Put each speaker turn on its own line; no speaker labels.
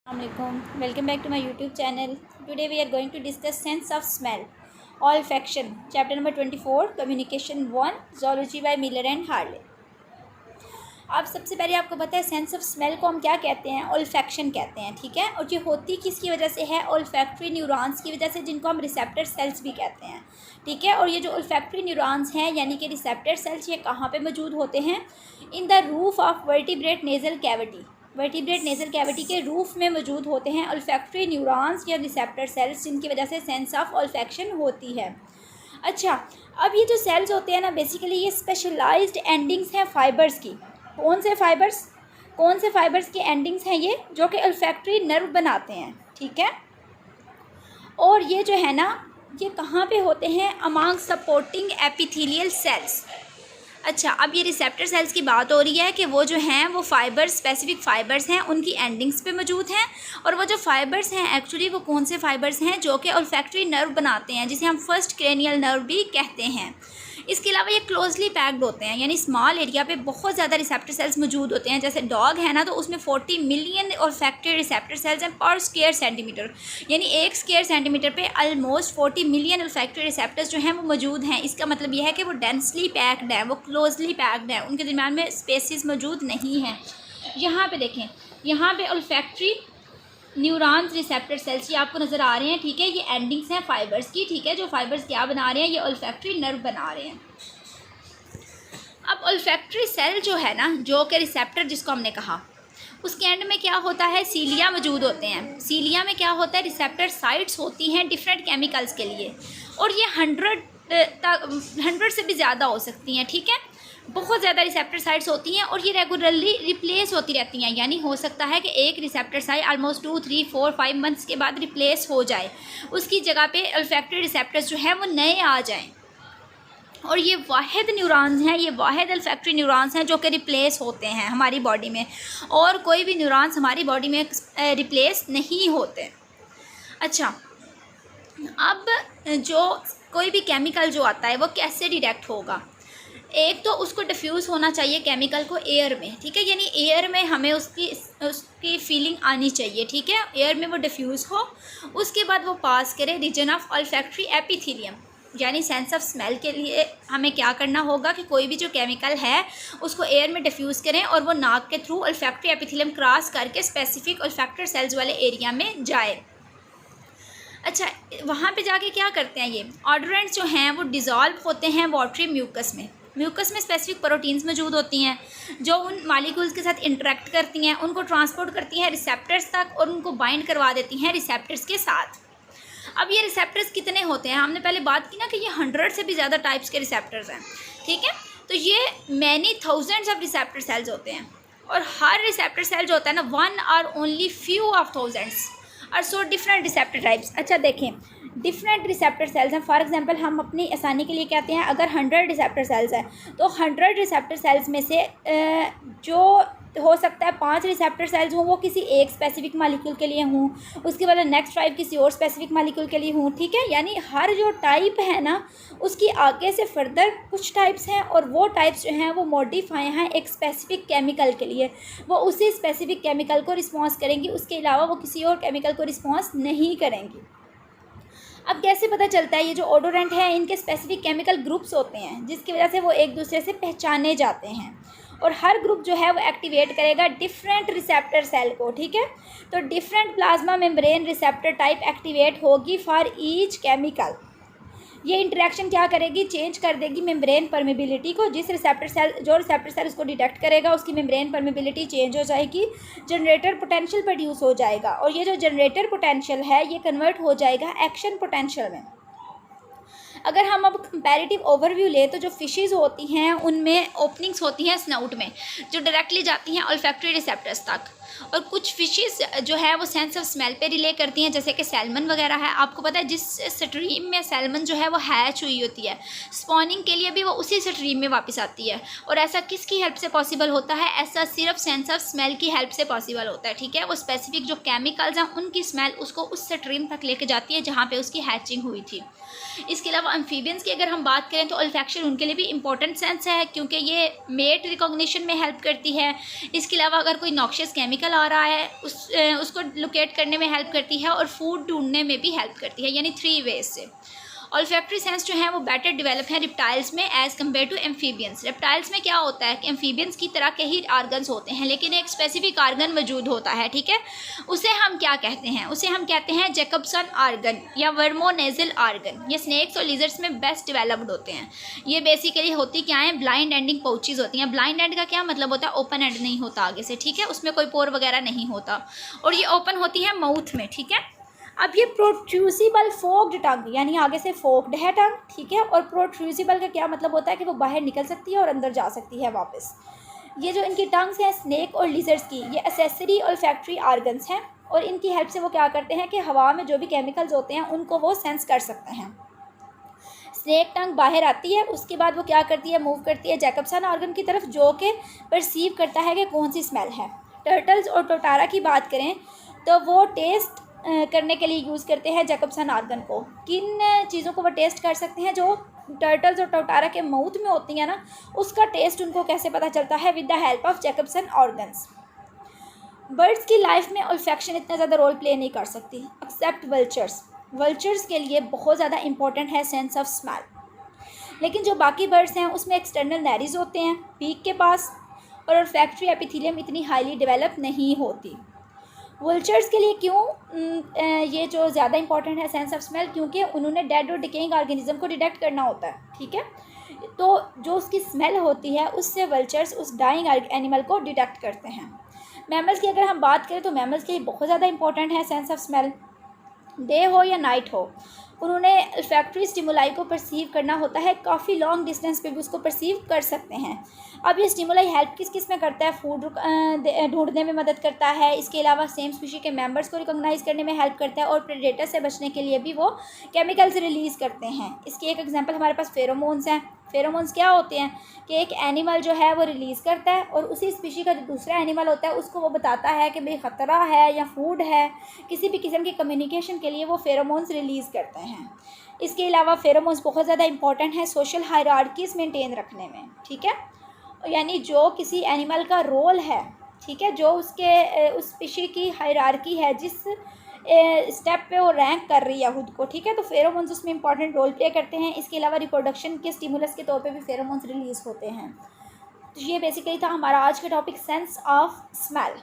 Assalamualaikum. Welcome back to my YouTube channel. Today we are going to discuss sense of smell, olfaction, chapter number 24, communication 1, zoology by Miller and Harley. अब सबसे पहले आपको पता है sense of smell को हम क्या कहते हैं, ओल्फैक्शन कहते हैं, ठीक है। और ये होती किसकी वजह से है, ओल्फैक्टरी न्यूरॉन्स की वजह से, जिनको हम रिसेप्टर सेल्स भी कहते हैं, ठीक है। और ये जो ओल्फैक्टरी न्यूरॉन्स हैं यानी कि रिसेप्टर सेल्स, ये कहाँ पे मौजूद होते हैं, in the roof of vertebrate nasal cavity, vertebrate nasal cavity के रूफ में मौजूद होते हैं ओल्फैक्टरी न्यूरॉन्स या रिसेप्टर सेल्स, जिनकी वजह से सेंस ऑफ ओल्फैक्शन होती है। अच्छा, अब ये जो सेल्स होते हैं ना, बेसिकली ये स्पेशलाइज्ड एंडिंग्स हैं फाइबर्स की। कौन से फाइबर्स की एंडिंग्स हैं ये, जो कि ओल्फैक्टरी नर्व बनाते हैं, ठीक है। और ये जो है ना, ये कहाँ पे होते हैं, अमंग सपोर्टिंग एपिथेलियल सेल्स। अच्छा, अब ये रिसेप्टर सेल्स की बात हो रही है कि वो जो हैं वो फाइबर्स, स्पेसिफिक फाइबर्स हैं, उनकी एंडिंग्स पे मौजूद हैं। और वो जो फाइबर्स हैं एक्चुअली वो कौन से फाइबर्स हैं, जो कि ओल्फैक्टरी नर्व बनाते हैं, जिसे हम फर्स्ट क्रेनियल नर्व भी कहते हैं। इसके अलावा ये क्लोजली पैक्ड होते हैं, यानी स्मॉल एरिया पे बहुत ज़्यादा रिसेप्टर सेल्स मौजूद होते हैं। जैसे डॉग है ना, तो उसमें 40 मिलियन ओल्फैक्टरी रिसेप्टर सेल्स हैं पर स्क्वायर सेंटीमीटर, यानी एक स्क्वायर सेंटीमीटर पे ऑलमोस्ट 40 मिलियन ओल्फैक्टरी रिसेप्टर्स जो हैं वो मौजूद हैं। इसका मतलब यह है कि वो डेंसली पैक्ड है, वो क्लोजली पैक्ड है, उनके दरमियान में स्पेसिस मौजूद नहीं हैं। यहाँ पे देखें, यहाँ पे ओल्फैक्टरी न्यूरॉन्स रिसेप्टर सेल्स ये आपको नज़र आ रहे हैं, ठीक है। ये एंडिंग्स हैं फाइबर्स की, ठीक है। जो फाइबर्स क्या बना रहे हैं, ये ओल्फैक्टरी नर्व बना रहे हैं। अब ओल्फैक्टरी सेल जो है ना, जो कि रिसेप्टर जिसको हमने कहा, उसके एंड में क्या होता है, सीलिया मौजूद होते हैं। सीलिया में क्या होता है, रिसेप्टर साइट्स होती हैं डिफरेंट केमिकल्स के लिए, और ये 100 से भी ज़्यादा हो सकती हैं, ठीक है। बहुत ज़्यादा रिसेप्टर साइट्स होती हैं और ये रेगुलरली रिप्लेस होती रहती हैं, यानी हो सकता है कि एक रिसेप्टर साइट ऑलमोस्ट 2, 3, 4, 5 मंथ्स के बाद रिप्लेस हो जाए, उसकी जगह पे ओल्फैक्टरी रिसेप्टर्स जो हैं वो नए आ जाएं। और ये वाहिद न्यूरॉन्स हैं, ये वाहिद ओल्फैक्टरी न्यूरॉन्स हैं जो कि रिप्लेस होते हैं हमारी बॉडी में, और कोई भी न्यूरॉन्स हमारी बॉडी में रिप्लेस नहीं होते। अच्छा, अब जो कोई भी केमिकल जो आता है वो कैसे डिटेक्ट होगा, एक तो उसको डिफ्यूज़ होना चाहिए केमिकल को एयर में, ठीक है, यानी एयर में हमें उसकी फीलिंग आनी चाहिए, ठीक है। एयर में वो डिफ्यूज़ हो, उसके बाद वो पास करे रीजन ऑफ ओल्फैक्टरी एपिथेलियम, यानी सेंस ऑफ स्मेल के लिए हमें क्या करना होगा कि कोई भी जो केमिकल है उसको एयर में डिफ्यूज़ करें और वो नाक के थ्रू ओल्फैक्टरी एपिथेलियम क्रॉस करके स्पेसिफिक ओल्फैक्टरी सेल्स वाले एरिया में जाए। अच्छा, वहाँ पे जाके क्या करते हैं, ये ऑडोरेंट्स जो हैं वो डिज़ोल्व होते हैं वाटरी म्यूकस में। म्यूकस में स्पेसिफिक प्रोटीन्स मौजूद होती हैं जो उन मालिक्यूल्स के साथ इंटरेक्ट करती हैं, उनको ट्रांसपोर्ट करती हैं रिसेप्टर्स तक और उनको बाइंड करवा देती हैं रिसेप्टर्स के साथ। अब ये रिसेप्टर्स कितने होते हैं, हमने पहले बात की ना कि ये 100 से भी ज़्यादा टाइप्स के रिसेप्टर्स हैं, ठीक है। तो ये many thousands of receptor cells होते हैं, और हर रिसेप्टर सेल जो होता है ना, 1 और ओनली फ्यू ऑफ थाउजेंड्स और सो डिफरेंट रिसेप्टर टाइप्स। अच्छा देखें, डिफरेंट रिसेप्टर सेल्स हैं। फॉर एग्जांपल हम अपनी आसानी के लिए कहते हैं अगर 100 रिसेप्टर सेल्स हैं तो 100 रिसेप्टर सेल्स में से जो हो सकता है 5 रिसेप्टर सेल्स हों वो किसी एक स्पेसिफिक मालिक्यूल के लिए हों, उसके बाद नेक्स्ट 5 किसी और स्पेसिफिक मालिक्यूल के लिए हों, ठीक है। यानी हर जो टाइप है ना, उसकी आगे से फर्दर कुछ टाइप्स हैं, और वो टाइप्स जो हैं वो मॉडिफाई हैं एक स्पेसिफिक केमिकल के लिए, वो उसी स्पेसिफिक केमिकल को रिस्पॉन्स करेंगी, उसके अलावा वो किसी और केमिकल को रिस्पॉन्स नहीं करेंगी। अब कैसे पता चलता है, ये जो ओडोरेंट है इनके स्पेसिफिक केमिकल ग्रुप्स होते हैं जिसकी वजह से वो एक दूसरे से पहचाने जाते हैं, और हर ग्रुप जो है वो एक्टिवेट करेगा डिफरेंट रिसेप्टर सेल को, ठीक है। तो different plasma membrane receptor type activate होगी फॉर ईच केमिकल। ये इंटरेक्शन क्या करेगी, चेंज कर देगी मेम्ब्रेन परमेबिलिटी को। जो रिसेप्टर सेल उसको डिटेक्ट करेगा उसकी मेम्ब्रेन परमेबिलिटी चेंज हो जाएगी, जनरेटर पोटेंशियल प्रोड्यूस हो जाएगा, और ये जो जनरेटर पोटेंशियल है ये कन्वर्ट हो जाएगा एक्शन पोटेंशियल में। अगर हम अब कंपैरेटिव ओवरव्यू लें तो जो फिशेस होती हैं उनमें ओपनिंग्स होती हैं स्नाउट में जो डायरेक्टली जाती हैं ओल्फैक्टरी रिसेप्टर्स तक, और कुछ फिशेस जो है वो सेंस ऑफ स्मेल पे रिले करती हैं, जैसे कि सैल्मन वगैरह है। आपको पता है जिस स्ट्रीम में सैल्मन जो है वो हैच हुई होती है, स्पॉनिंग के लिए भी वो उसी स्ट्रीम में वापस आती है। और ऐसा किसकी हेल्प से पॉसिबल होता है, ऐसा सिर्फ सेंस ऑफ स्मेल की हेल्प से पॉसिबल होता है, ठीक है। वो स्पेसिफिक जो केमिकल्स हैं उनकी स्मेल उसको उस स्ट्रीम तक लेके जाती है जहाँ पर उसकी हैचिंग हुई थी। इसके अलावा एम्फीबियंस की अगर हम बात करें तो ओल्फैक्शन उनके लिए भी इंपॉर्टेंट सेंस है, क्योंकि ये मेट रिकॉग्निशन में हेल्प करती है। इसके अलावा अगर कोई नॉक्शियस केमिकल केमिकल आ रहा है उसको लोकेट करने में हेल्प करती है और फूड ढूंढने में भी हेल्प करती है, यानी 3 वेज से। ऑल्फैक्टरी सेंस जो है वो बेटर डेवलप है रिप्टाइल्स में as compared to amphibians. Reptiles में क्या होता है कि एम्फीबियंस की तरह के ही आर्गन्स होते हैं, लेकिन एक स्पेसिफिक आर्गन मौजूद होता है, ठीक है। उसे हम क्या कहते हैं, उसे हम कहते हैं जैकबसन आर्गन या वर्मोनेजल आर्गन। ये स्नेक्स और लिजर्ड्स में बेस्ट डेवलप्ड होते हैं। ये बेसिकली होती क्या है, ब्लाइंड एंडिंग पाउचेज होती हैं। ब्लाइंड एंड का क्या मतलब होता है, ओपन एंड नहीं होता आगे से, ठीक है, उसमें कोई पोर वगैरह नहीं होता और ये ओपन होती है माउथ में, ठीक है। अब ये प्रोट्रूसिबल फोक्ड टंग, यानी आगे से फोक्ड है टंग, ठीक है। और प्रोट्रूसिबल का क्या मतलब होता है कि वो बाहर निकल सकती है और अंदर जा सकती है वापस। ये जो इनकी टंग्स हैं स्नेक और लिजर्ड्स की, ये एसेसरी ऑल्फैक्टरी आर्गन्स हैं और इनकी हेल्प से वो क्या करते हैं कि हवा में जो भी केमिकल्स होते हैं उनको वो सेंस कर सकते हैं। स्नेक टंग बाहर आती है, उसके बाद वो क्या करती है, मूव करती है जैकबसन ऑर्गन की तरफ, जो कि परसीव करता है कि कौन सी स्मेल है। टर्टल्स और टोटारा की बात करें तो वो टेस्ट करने के लिए यूज़ करते हैं जैकबसन आर्गन को। किन चीज़ों को वो टेस्ट कर सकते हैं, जो टर्टल्स और टोटारा के माउथ में होती हैं ना, उसका टेस्ट उनको कैसे पता चलता है, with the help of Jacobson organs. Birds की लाइफ में ऑल्फैक्शन इतना ज़्यादा रोल प्ले नहीं कर सकती एक्सेप्ट वल्चर्स। वल्चर्स के लिए बहुत ज़्यादा इंपॉर्टेंट है सेंस ऑफ स्मेल, लेकिन जो बाकी बर्ड्स हैं उसमें एक्सटर्नल नैरीज होते हैं पीक के पास और ऑल्फैक्टरी एपिथेलियम इतनी हाईली डेवलप नहीं होती। वल्चर्स के लिए क्यों ये जो ज़्यादा इंपॉर्टेंट है सेंस ऑफ स्मेल, क्योंकि उन्होंने डेड और डिकेइंग ऑर्गेनिज्म को डिटेक्ट करना होता है, ठीक है। तो जो उसकी स्मेल होती है उससे वल्चर्स उस डाइंग एनिमल को डिटेक्ट करते हैं। मैमल्स की अगर हम बात करें तो मैमल्स के लिए बहुत ज़्यादा इंपॉर्टेंट है सेंस ऑफ स्मेल। डे हो या नाइट हो, उन्होंने ऑल्फैक्टरी स्टिमुलाई को परसीव करना होता है, काफ़ी लॉन्ग डिस्टेंस पे भी उसको परसीव कर सकते हैं। अब ये स्टिमुलाई हेल्प किस किस में करता है, फूड ढूंढने में मदद करता है, इसके अलावा सेम स्पीशी के मेंबर्स को रिकॉग्नाइज करने में हेल्प करता है और प्रेडेटर से बचने के लिए भी वो केमिकल्स रिलीज़ करते हैं। इसकी एक एग्जांपल हमारे पास फेरोमोन्स हैं। फेरोमोन्स क्या होते हैं कि एक एनिमल जो है वो रिलीज़ करता है और उसी स्पीशी का जो दूसरा एनिमल होता है उसको वो बताता है कि भाई ख़तरा है या फूड है, किसी भी किस्म की कम्युनिकेशन के लिए वो फेरोमोन्स रिलीज़ करते हैं। इसके अलावा फेरोमोन्स बहुत ज़्यादा इंपॉर्टेंट है सोशल हायरार्कीज़ मेंटेन रखने में, ठीक है। यानी जो किसी एनिमल का रोल है, ठीक है, जो उसके उस स्पीशी की हायरार्की है, जिस स्टेप पे वो रैंक कर रही है खुद को, ठीक है, तो फेरोमोन्स उसमें इंपॉर्टेंट रोल प्ले करते हैं। इसके अलावा रिप्रोडक्शन के स्टिमुलस के तौर पे भी फेरोमोन्स रिलीज़ होते हैं। तो ये बेसिकली था हमारा आज का टॉपिक, सेंस ऑफ स्मेल।